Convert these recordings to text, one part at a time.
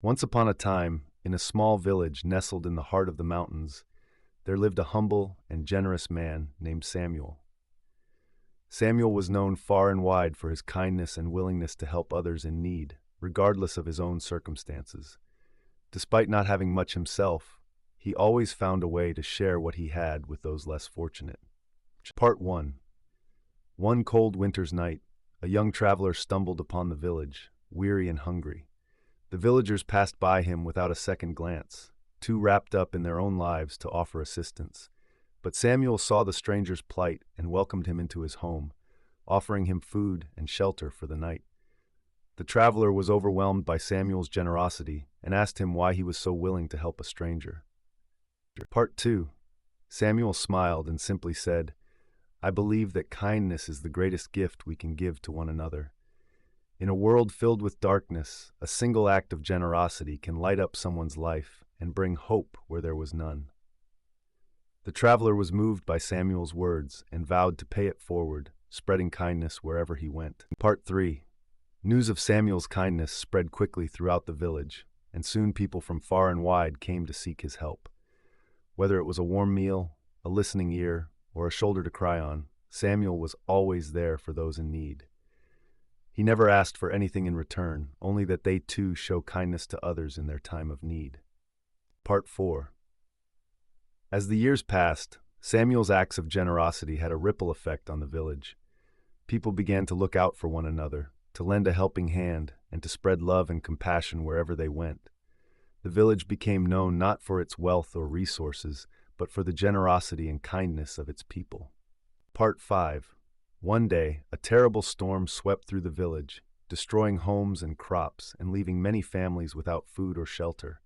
Once upon a time, in a small village nestled in the heart of the mountains, there lived a humble and generous man named Samuel. Samuel was known far and wide for his kindness and willingness to help others in need, regardless of his own circumstances. Despite not having much himself, he always found a way to share what he had with those less fortunate. Part 1. One cold winter's night, a young traveler stumbled upon the village, weary and hungry. The villagers passed by him without a second glance, too wrapped up in their own lives to offer assistance. But Samuel saw the stranger's plight and welcomed him into his home, offering him food and shelter for the night. The traveler was overwhelmed by Samuel's generosity and asked him why he was so willing to help a stranger. Part 2. Samuel smiled and simply said, "I believe that kindness is the greatest gift we can give to one another. In a world filled with darkness, a single act of generosity can light up someone's life and bring hope where there was none." The traveler was moved by Samuel's words and vowed to pay it forward, spreading kindness wherever he went. Part 3. News of Samuel's kindness spread quickly throughout the village, and soon people from far and wide came to seek his help. Whether it was a warm meal, a listening ear, or a shoulder to cry on, Samuel was always there for those in need. He never asked for anything in return, only that they too show kindness to others in their time of need. Part 4. As the years passed, Samuel's acts of generosity had a ripple effect on the village. People began to look out for one another, to lend a helping hand, and to spread love and compassion wherever they went. The village became known not for its wealth or resources, but for the generosity and kindness of its people. Part 5. One day, a terrible storm swept through the village, destroying homes and crops and leaving many families without food or shelter.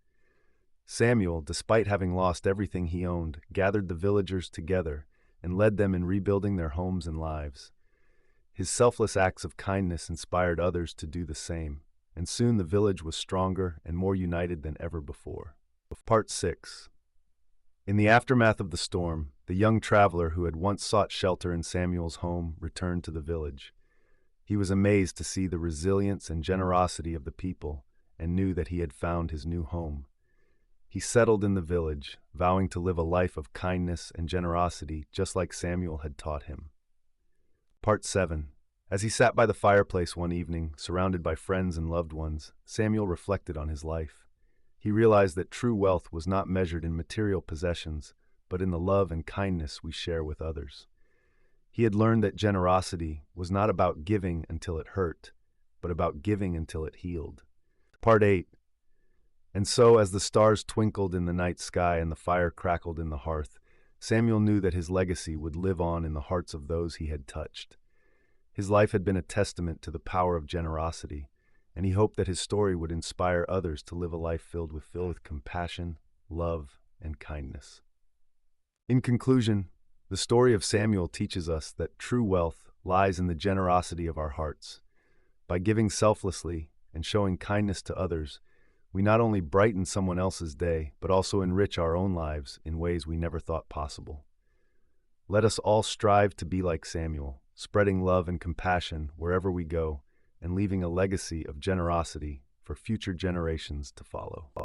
Samuel, despite having lost everything he owned, gathered the villagers together and led them in rebuilding their homes and lives. His selfless acts of kindness inspired others to do the same, and soon the village was stronger and more united than ever before. Part 6. In the aftermath of the storm, the young traveler who had once sought shelter in Samuel's home returned to the village. He was amazed to see the resilience and generosity of the people and knew that he had found his new home. He settled in the village, vowing to live a life of kindness and generosity just like Samuel had taught him. Part 7. As he sat by the fireplace one evening, surrounded by friends and loved ones, Samuel reflected on his life. He realized that true wealth was not measured in material possessions, but in the love and kindness we share with others. He had learned that generosity was not about giving until it hurt, but about giving until it healed. Part 8. And so, as the stars twinkled in the night sky and the fire crackled in the hearth, Samuel knew that his legacy would live on in the hearts of those he had touched. His life had been a testament to the power of generosity, and he hoped that his story would inspire others to live a life filled with compassion, love, and kindness. In conclusion, the story of Samuel teaches us that true wealth lies in the generosity of our hearts. By giving selflessly and showing kindness to others, we not only brighten someone else's day, but also enrich our own lives in ways we never thought possible. Let us all strive to be like Samuel, spreading love and compassion wherever we go, and leaving a legacy of generosity for future generations to follow.